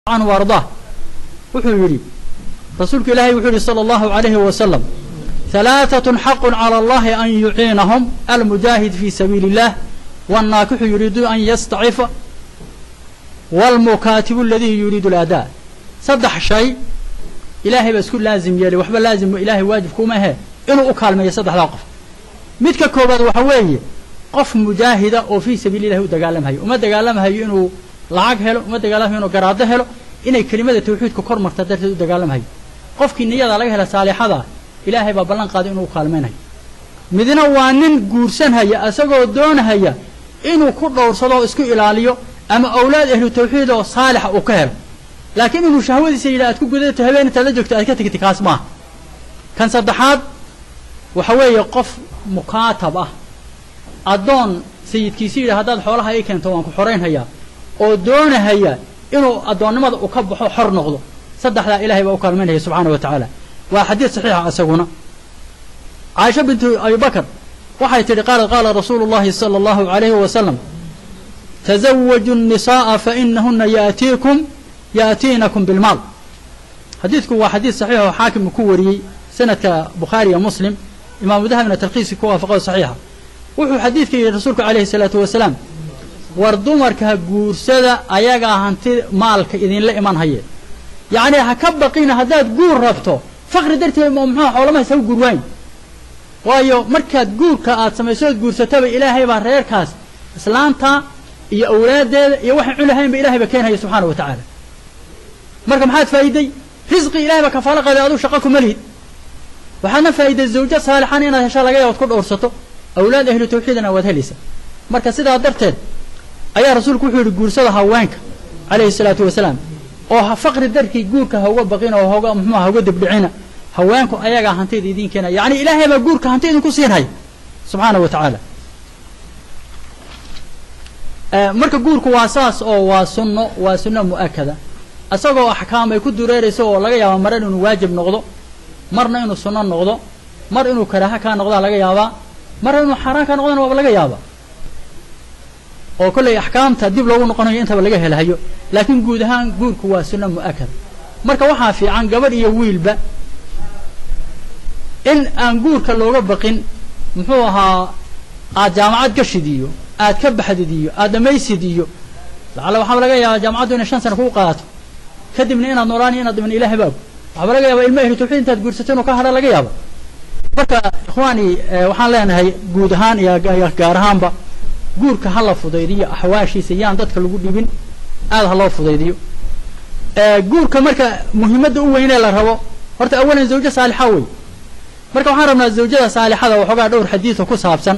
عنه وارضاه وحيري رسولك إلهي وحيري صلى الله عليه وسلم ثلاثة حق على الله أن يعينهم المجاهد في سبيل الله والناكح يريد أن يستعف والمكاتب الذي يريد الأداء صدح شيء إلهي بس كل لازم يلي وحبا لازم إلهي واجب كوما هي إنه أكال ما يصدح لاقف متك كوباد وحوي قف مجاهدة وفي سبيل الله ودقالم هاي وما دقالم هاي إنه lacag helo uma dagaalamo inuu garaado helo inay kelimada tawxiidka kor marta darteed u dagaalamayo qofkii niyada laga hela saalixada ilaahay baa ballan qaaday inuu kaalmeynayo midna waa nin guursan haya asagoo doonaya inuu ku dhowrsado isku ilaaliyo ama awlaad ahlu tawxiid oo saalix uu ka helo laakiin inuu shahwadiisa ilaad ku gudato habeenta la joogto ay ka tagtay kaas ma kan saddexaad waxa weeye qof mukaatab ah adoon sayidkiisa hadaad xoolaha ay keento waan ku xoreynaya oo doonaya inuu adoonnimada u ka baxo xor noqdo saddexda ilaahay baa u kaalmeynaya subhanahu wa ta'ala waa xadiis saxiix ah asaguna Aisha bint Abi Bakr waxay tiri qaala rasuulullaahi sallallahu alayhi wa sallam tazawwaju an-nisaa fa innahunna yaatiinakum bil maal xadiisku waa xadiis saxiix oo xaakim ku wariyay sanadka Bukhari iyo Muslim imaam Dahabna talqiisi ku waafaqo saxiixa wuxuu xadiiskii rasuulku alayhi salatu wa salaam wardumarka guursada ayaga hanti maalka idin la iman haye yaani ha ka baqina hadaad guur rabto faqri darteed ma maxaa xoolama soo guurwayn waayo markaad guurka aad sameeyso guursataba ilaahay baa reerkaas islaanta iyo awlaadeeda iyo waxa culahayn ba ilaahay ba keenay subhanahu wa ta'ala marka maxaad faa'iiday rizqi ilaahay ba kafaala qaday adu shaqo ku malid waxaana faa'iiday zawja saalihan inaad hesho laga yaabo ku dhowrsato awlaad ahlu tawxiidna waad helaysa marka sidaa darteed ayaa rasuulku wuxuu yiri guursada haweenka alayhi salaatu wasalaam oo faqri darkii guurka ha uga baqin oo ha uga dibdhicina haweenku ayaga hantida idin keena yaani ilaahay ba guurka hantida idin ku siinay subhanahu wa ta'ala marka guurku waa saas oo waa sunno muakkada asagoo ahkaam ay ku dureerayso oo laga yaabo mar inuu waajib noqdo marna inuu sunno noqdo mar inuu karaaha ka noqdo laga yaaba mar inuu xaraan ka noqdo waa laga yaaba oo kulay ahkaamta dib loogu noqonayo inta laga helayo laakiin guud ahaan guurku waa sunno muakkad marka waxa fiican gabadh iyo wiilba in aan guurka looga baqin muxuu ahaa aad jaamacad gashidiyo aad ka baxdiyo aad dhamaysidiyo waxa laga yaabaa jaamacadu inay 5 sano ku qaato kadibna inaad noolaani inaad ibn ilaahay baab waxa laga yaabaa ilmo ahlu tawxiid intaad guursateen oo ka hada laga yaabo marka ikhwaani waxaan leenahay guud ahaan iyo gaar ahaanba guurka hala fudaydiyo ahwaashiisa yaan dadka lagu dhibin aad hala fudaydiyo guurka marka muhiimada u weyn ee la rabo horta awalan zawja saalixa way marka waxaan rabnaa zawjada saalixada waxoogaa dhowr xadiis ku saabsan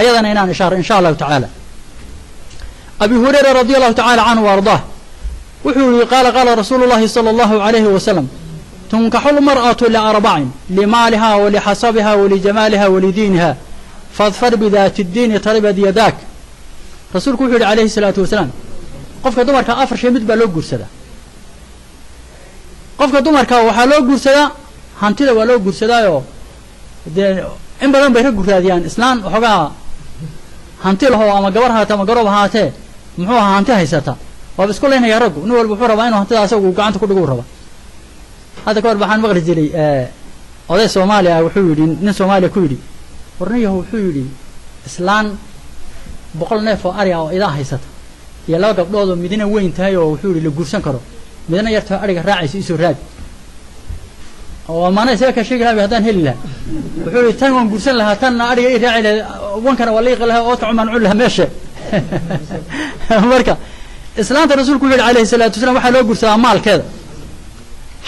ayadana inaan ishaaro insha Allah ta'ala Abi Hurayra radiyallahu ta'ala anhu warḍah wuxuu qaala rasuulullaahi sallallahu alayhi wa sallam tunkahu al-mar'atu li arba'in limaaliha wa li hasabiha wa li jamaliha wa li diiniha fadfar bidaati ad-din taribad yadak rasuulku wuxuu yiri alayhi salaatu wasalaam qofka dumarka afar shay mid baa loo guursadaa qofka dumarka waxa loo guursadaa hantida waa loo guursadaayo in badan bay rag guuraadiyaan islaan xogaa hanti laho ama gabar haata ama garoob haatee muxuu ahaa hanti haysata waa isku leenayaa rag nin walba wuxuu rabaa inuu hantidaas uu gacanta ku dhigo raba hada ka waxaan maqli jiray oday Soomaaliya wuxuu yiri nin Soomaaliya ku yiri warniyahu wuxuu yiri islaan 100 neef oo ari ah oo idaa haysata iyo laba gabdhood oo midna weyn tahay oo wuxuu yiri la guursan karo midna yarta ariga raacaysa isoo raad oo maana isaga ka sheegay hadaan heli lahaa wuxuu yiri tan waan guursan lahaa tan ariga ay raaci lahaa wankana waliiq lahaa oo tuuman culaha meesha marka islaanta rasuulku yiri alayhi salaatu wasalaam waxa loo guursadaa maalkeeda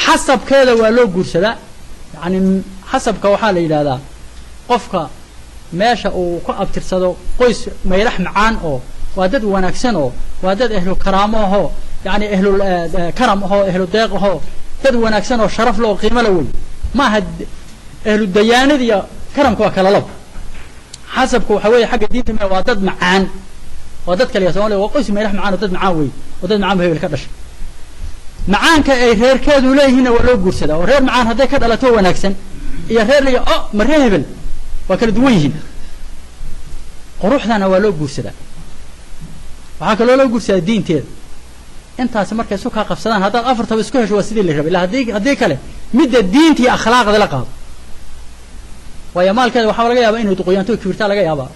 xasabkeeda waa loo guursadaa yaani xasabka waxa la yiraahdaa qofka meesha uu ku abtirsado qoys meerax macaan oo waa dad wanaagsan oo waa dad ahlu karaamo oo yaani ahlu karam oo ahlu deeq oo dad wanaagsan oo sharaf loo qiimo la weey ma had ahlu dayaanad iyo karamku waa kala lab xasabku waxa weeye xagga diinta ma waa dad macaan waa dad kaliya Soomaaliya waa qoys meerax macaan oo dad macaan weey oo dad macaan bay ka dhashay macaanka ay reerkeedu leeyihiin waa loo guursadaa oo reer macaan haday ka dhalato wanaagsan iyo reer liya mareebel waa kala duwan yihiin quruxdana waa loo guursadaa waxa kale loo guursadaa diinteeda intaas markay isu ka qabsadaan haddaad afartaba isku hesho waa sidii la rabay ilaa haddii kale midda diinta iyo akhlaaqda la qaado waayo maalkeeda waxaa laga yaabaa inay duqoyaanto kibirtaa laga yaabaa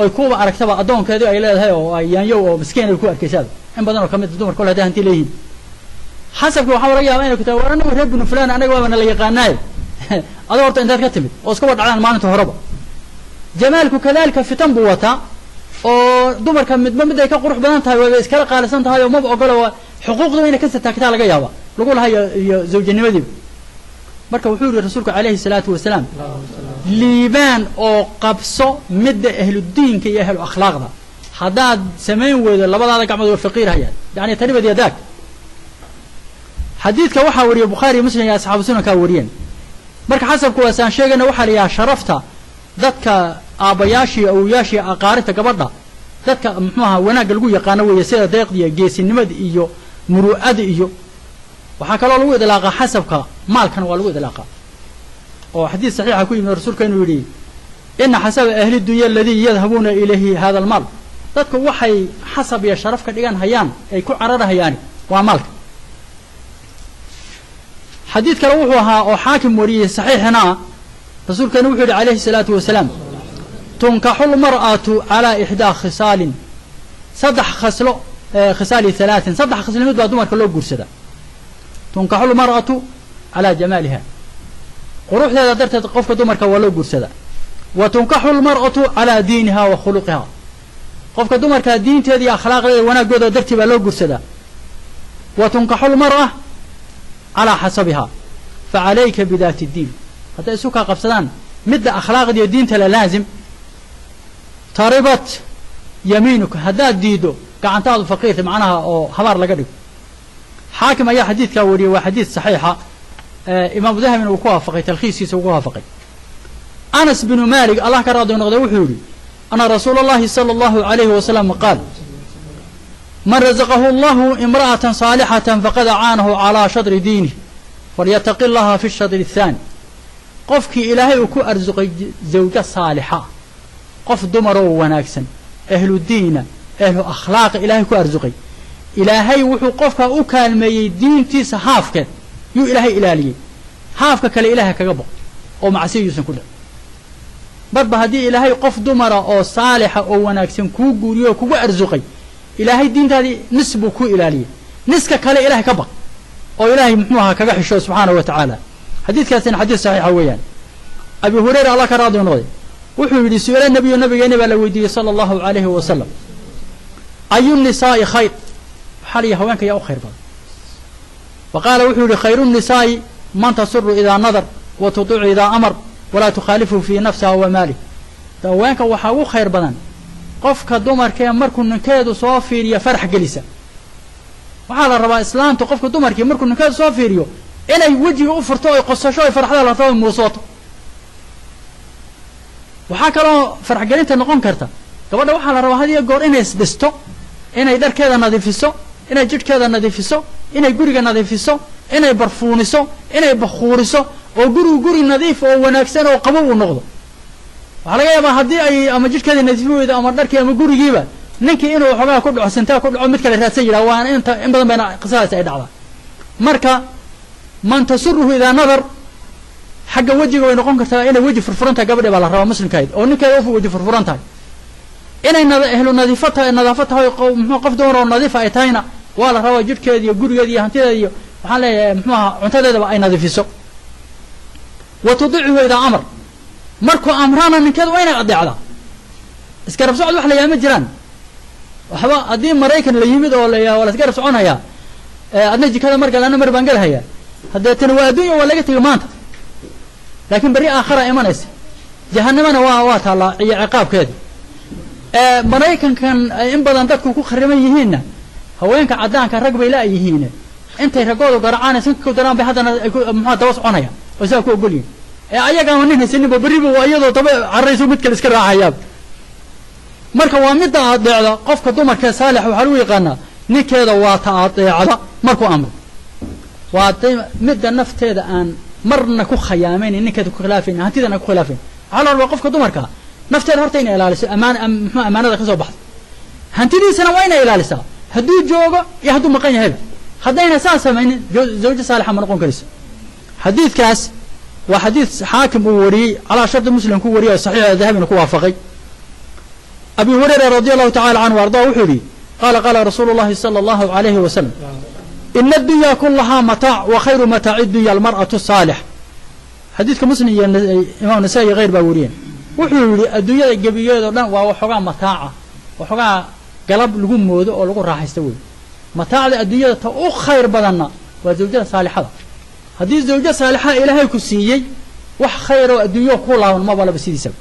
oy kuuba aragtaba addoonkeedii ay leedahay oo ay yaanyow oo miskiin ay ku arkaysaaba in badan oo ka mid dumar kol hadday hanti leeyihiin xasabka waxaa laga yaabaa inay ku tahay war anagu reer binu fulaan anaga waaba nala yaqaanaaye adoo horta intaad ka timid oo iska wadhacdaan maalinta horeba jamaalku kadaalika fitan buu wataa oo dumarka midba mid ay ka qurux badan tahay way iskala qaalisan tahay oo maba ogola waa xuquuqda inay ka sataagtaa laga yaabaa lagu lahaa iyo zawjanimadiiba marka wuxuu yidhi rasuulku calayhi salaatu wasalaam liibaan oo qabso midda ahludiinka iyo ahlu akhlaaqda haddaad samayn weydo labadaada gacmood waa faqiir hayaan yacni taribad yadaag xadiidka waxaa wariyey bukhaari iyo muslim iyo asxaabu sunankaa wariyeen marka xasabku waasaan sheegayna waxaa la yidhaha sharafta dadka aabbayaashii awoyaashii aqaarinta gabadha dadka muxuu ahaa wanaagga lagu yaqaano weeye sida deeqda iyo geesinimada iyo muru'ada iyo waxaa kaloo lagu idlaaqaa xasabka maalkana waa lagu idlaaqaa oo xadiis saxiixa ku yimid rasuulka inuu yidhi ina xasaba ahli dunya aladii yadhabuuna ilayhi hada almaal dadku waxay xasab iyo sharaf ka dhigan hayaan ay ku cararahayaani waa maalka xadiid kale wuxuu ahaa oo xaakim wariyey saxiixina rasuulkana wuxuu yidhi calayhi salaatu wasalaam tunkaxu lmar'atu calaa ixdaa khisaalin saddex khaslo khisaali halaatin saddex khaslimid baa dumarka loo guursadaa tunkaxu lmar'atu calaa jamaaliha quruxdeeda darteed qofka dumarka waa loo guursadaa wa tunkaxu lmar'atu calaa diiniha wa khuluqiha qofka dumarka diinteeda iyo akhlaaqdeeda wanaaggooda dartii baa loo guursadaa wa tunkaxu lmar'a calaa xasabiha facalayka bidaati ddiin hadday isu kaa qabsadaan midda akhlaaqda iyo diinta la laazim taribat yamiinuka haddaad diiddo gacantaadu faqiirta macnaha oo habaar laga dhigo xaakim ayaa xadiidkaa wariyey waa xadiid saxiixa imaamu dahabina uu ku waafaqay talkhiiskiisa uu ku waafaqay anas binu malik allah ka raadi noqday wuxuu yidhi ana rasuula allahi sala allahu calayhi wasalam qaal man razaqahu allahu imra'atan saalixatan faqad acaanahu calaa shadri diinih falyataqi llaha fi shadri athaani qofkii ilaahay uu ku arsuqay zawjo saalixa qof dumaroo wanaagsan ahlu diina ahlu akhlaaqa ilaahay ku arsuqay ilaahay wuxuu qofka u kaalmeeyey diintiisa haafkeed yuu ilaahay ilaaliyey haafka kale ilaahay kaga boqo oo macsiyo yuusan ku dhicin barba haddii ilaahay qof dumara oo saalixa oo wanaagsan kuu guuriyo oo kugu arsuqay ilaahay diintaadii nis buu ku ilaaliyey niska kale ilaahay ka baq oo ilaahay muxuu ahaa kaga xisho subxaanahu wa tacaala xadiidkaasina xadiid saxiixa weeyaan abi hurayra allah ka raadi noqday wuxuu yidhi su-aala nebiyo nabigeena baa la weydiiyey sala allahu calayhi wasalam ayu nisaa'i khayr waxaa layihi haweenka yaa u khayr badan wa qaala wuxuu yidhi khayru nisaa'i man tasuru idaa nadar wa tudicu idaa amar walaa tukhaalifu fii nafsiha wa maalih haweenka waxaa ugu khayr badan qofka dumarkee markuu ninkeedu soo fiiriyo farax gelisa waxaa la rabaa islaamtu qofka dumarkii markuu ninkeedu soo fiiriyo inay wejiga u furto oy qosasho oy farxda la rabo muusooto waxaa kaloo farxgelinta noqon karta gabadha waxaa la rabaa had iyo goor inay isdhisto inay dharkeeda nadiifiso inay jidhkeeda nadiifiso inay guriga nadiifiso inay barfuuniso inay bakhuuriso oo gurigu guri nadiif oo wanaagsan oo qabow uu noqdo waxaa laga yaabaa haddii ay ama jidhkeedii nadiifin weydo ama dharkii ama gurigiiba ninkii inuu waxoogaa ku dhaco sintaa ku dhaco mid kale raadsan yidhaha waana in badan bayna qisadaasi ay dhacdaa marka man tasuruhu idaa nadar xagga wejiga way noqon kartaa inay weji furfuran tahay gabadhi baa la rabaa muslimkahayd oo ninkeeda u weji furfuran tahay inay ehlu nadiifo tahay nadaafo tahay muxuu qof dumar oo nadiifa ay tahayna waa la rabaa jidhkeeda iyo gurigeeda iyo hantideeda iyo waxaan leeyahay muxuu ahaa cuntadeedaba ay nadiifiso wa tudicuhu idaa amar markuu amraana ninkeeda waa inay adeecdaa isgarab socod wax la yaama jiraan waxba haddii maraykan la yimid oo waa la isgarab soconhayaa adna jikada margal ana mar baan gelahayaa haddeetana waa adduunya waa laga tegay maanta laakiin berri aakhara imanaysa jahanamana waa taallaa iyo ciqaabkeeda maraykankan in badan dadku ku khariban yihiinna haweenka caddaanka rag bay la-yihiin intay raggoodu garacaanay sanka ku daraan bay haddana ay muxua daba soconayaan oo sidaa ku ogol yihin ayagaama nin haysaninba berriba iyadoo daba carrayso mid kale iska raacayaaba marka waa midda adeecda qofka dumarkee saalix waxaa lagu yaqaanaa ninkeeda waa ta adeecda markuu amro waa midda nafteeda aan marna ku khayaamayna ninkeeda ku khilaafayn hantidana ku khilaafayn waxaa la rabaa qofka dumarka nafteeda horta inay ilaaliso muxuu amaanada ka soo baxda hantidiisana waa inay ilaalisaa hadduu joogo iyo hadduu maqan yahayba haddayna saa samaynin zawjo saalixa ma noqon karayso xadiidkaas waa xadiid xaakim uu wariyey calaa shardi muslim ku wariyay saxiixa dahabina ku waafaqay abi hurayra radi allahu tacala canhu ardaa wuxuu yidhi qaala qaala rasuulu llahi sala allahu alayhi wasalam ina addunya kulahaa mataac wa khayru mataaci dunya almar'atu saalix xadiidka muslim iyo imaam nasaa-i iyo hayr baa wariyeen wuxuu yidhi adduunyada gebigeedoo dhan waa waxoogaa mataaca waxoogaa galab lagu moodo oo lagu raaxaysto wey mataacda adduunyada ta u khayr badanna waa zawjada saalixada haddii zawjo saalixa ilaahay ku siiyey wax khayr oo adduunyo ku laaban maba laba sidiisaba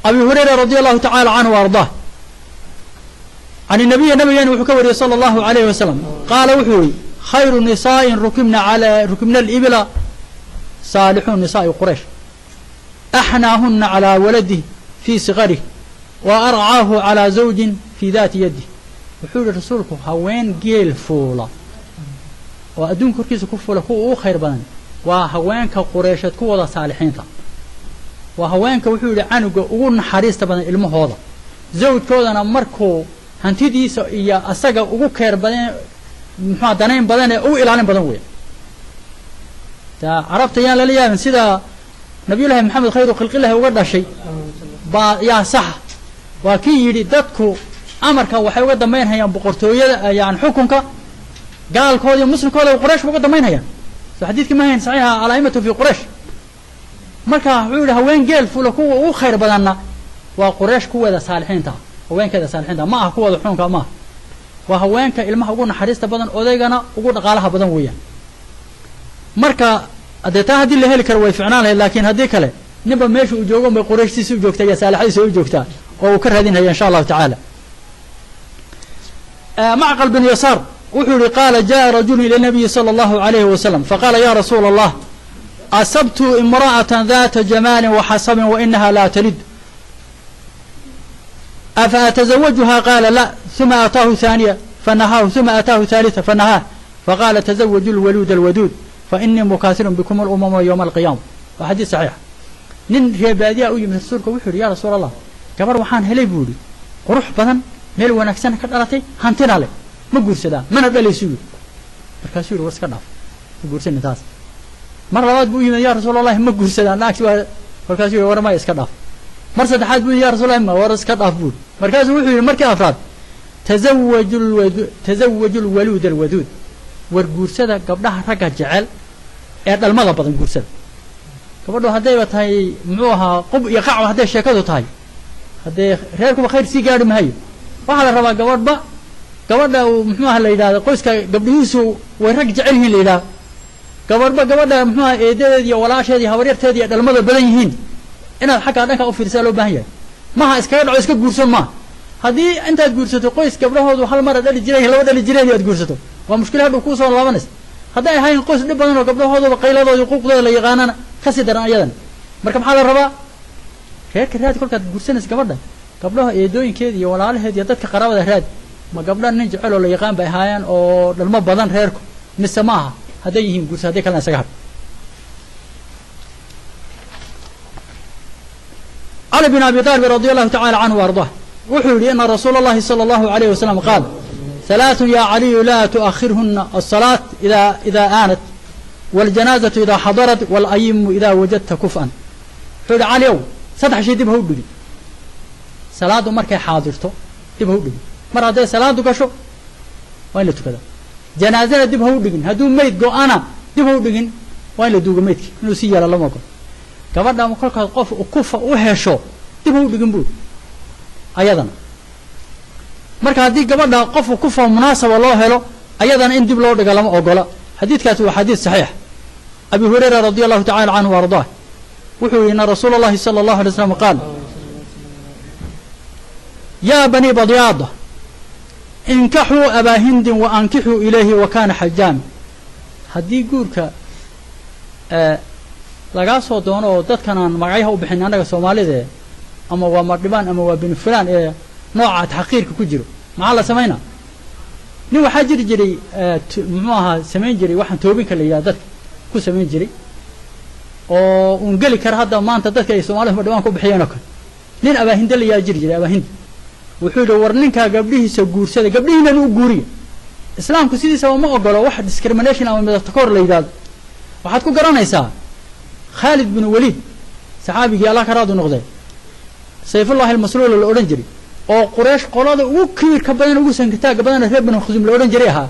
abi hurayra radi allahu tacala canhu wa ardaah can inabiyi nabigeena wuxuu ka wariyey sala allahu alayhi wasalam qaala wuxuu yihi khayru nisaa'in rukibna alibla saalixu nisaa'i quraysh axnaahuna calaa waladih fii sikarih wa arcaahu calaa zawjin fii daati yadih wuxuu yihi rasuulku haween geel fuula oo adduunka korkiisa ku fuula kuwa ugu khayr badan waa haweenka qureysheed kuwooda saalixiinta waa haweenka wuxuu yidhi canuga ugu naxariista badan ilmahooda zawjkoodana markuu hantidiisa iyo asaga ugu keer badan muxua danayn badan ee ugu ilaalin badan weya taa carabta yaan lala yaabin sida nabiyullaahi maxamed khayru khalqillahi uga dhashay baa yaa saxa waa kii yidhi dadku amarka waxay uga dambaynhayaan boqortooyada yani xukunka gaalkooda iyo muslimkooda quraysh ba uga dambaynhayaan soo xadiidkii ma hayn saxiixa alaa'imatu fii quraysh marka wuxuu yidhi haween geel fula kuwa ugu khayr badanna waa quraysh kuweeda saalixiinta haweenkeeda saalixiinta ma aha kuwooda xukunka ma aha waa haweenka ilmaha ugu naxariista badan odaygana ugu dhaqaalaha badan weeyaan marka dee taa haddii la heli karo way ficnaan lahayd laakiin haddii kale ninba meesha uu joogo bay qurayshtiisa u joogtaa iyo saalixadiisa u joogtaa oo uu ka raadinhaya insha allahu tacaala macqal bin yasaar wuxuu yihi qaala jaa rajulu ila nabiyi sala allahu alayhi wasalam faqaala ya rasuula allah asabtu imra'atan data jamaalin waxasabin wainaha laa talid afa atazawajuha qaala la uma ataahu haaniya fanahaahu uma ataahu haalitha fanahaah faqaala tazawaju lwaluud alwaduud fainii mukaasirun bikum alumama yowma alqiyaama waa xadiis saxiixa nin reebaadiyaa u yimid rasuulka wuxuu yihi ya rasuula allah gabar waxaan helay buu yihi qurux badan meel wanaagsan ka dhalatay hantina leh ma guursadaa mana dhalaysu yidhi markaasuu yihi war iska dhaaf ma guursanin taas mar labaad buu u yimid ya rasuul allahi ma guursadaa naagti waa markaasuu yihi war maya iska dhaaf mar saddexaad buu yidhi ya rasuul allahi ma war iska dhaaf buuri markaasuu wuxuu yidhi markii afraad tazawaju lwaluud alwaduud war guursada gabdhaha ragga jecel ee dhalmada badan guursada gabadhu haddayba tahay muxuu ahaa qub iyo qacba hadday sheekadu tahay haddee reerkuba khayr sii gaadhi mahayo waxaa la rabaa gabadha uu muxuu aha la yidhahda qoyska gabdhihiisu way rag jecel yihiin la yidhaha gabadha muxuu aha eedadeed iyo walaasheed iyo habaryarteed iyo dhalmada badan yihiin inaad xaggaa dhanka u fiirsaa loo baahan yahay maha iskaga dhaco iska guursan maaha haddii intaad guursato qoys gabdhahoodu hal mara dhali jireen laba dhali jireen aad guursato waa mushkila hadhow kuusoo laabanaysa hadday ahayn qoys dhib badan oo gabdhahooduba qayladooda iyo quuqdooda la yaqaanana kasii daran ayadan marka maxaa la rabaa reerka raadi kolkaad guursanaysa gabdhaha eedooyinkeeda iyo walaalaheed iyo dadka qaraabada raadi ma gabdha nin jecel oo la yaqaan bay ahaayeen oo dhalmo badan reerku mise ma aha hadday yihiin guursa hadday kalena isaga hadh cali bin abi taalib radi allahu tacala canhu ardah wuxuu yihi ina rasuula allahi sala allahu alayh wasalam qaal halaaثun ya caliyu laa tu'akhirhuna الصalaaة ida aanat wاljanaazatu ida xadarat wاlayimu ida wajadta kuf'an wuxuu yihi cali ow saddex shay dib ha u dhigin salaaddu markay xaadirto dib ha u dhigin mar hadday salaadu gasho waa in la tukadaa janaazana dib ha u dhigin hadduu meyd go-ana dib ha u dhigin waa in la duuga meydka inuu sii yaala lama ogolo gabadha kolkaad qof kufa u hesho dib ha u dhigin buuri ayadana marka haddii gabadha qof kufa munaasaba loo helo ayadana in dib loo dhiga lama ogola xadiidkaasi waa xadiid saxiix abi hurayra radi allahu tacala canhu wa ardaah wuxuu yihi ina rasuula allahi sala allahu alay slam qaal yaa bani badyaada inkaxuu abaa hindin wa ankixuu ilayhi wa kaana xajaami haddii guurka lagaa soo doono oo dadkan aan magacyaha u bixin annaga soomaalida ama waa mardhibaan ama waa bini fulaan ee nooca taxqiirka ku jiro maxaa la samaynaa nin waxaa jiri jiray muxuu ahaa samayn jiray waxaan toobinka la yidhaha dadka ku samayn jiray oo uun geli kara hadda maanta dadka ay soomaalida mardhibaan ku bixiyeen oo kale nin abaahinda la yaa jiri jiray abaahinda wuxuu yidhi war ninkaa gabdhihiisa guursada gabdhihiinana u guuriya islaamku sidiisaba ma ogolo wax discrimination ama midabtakoor la yidhaahdo waxaad ku garanaysaa khaalid bin waliid saxaabigii allah ka raadu noqday sayfullahi almasluul la odhan jiray oo quraysh qolada ugu kibirka badan ugu sankitaaga badan reer banu khusum la odhan jiray ahaa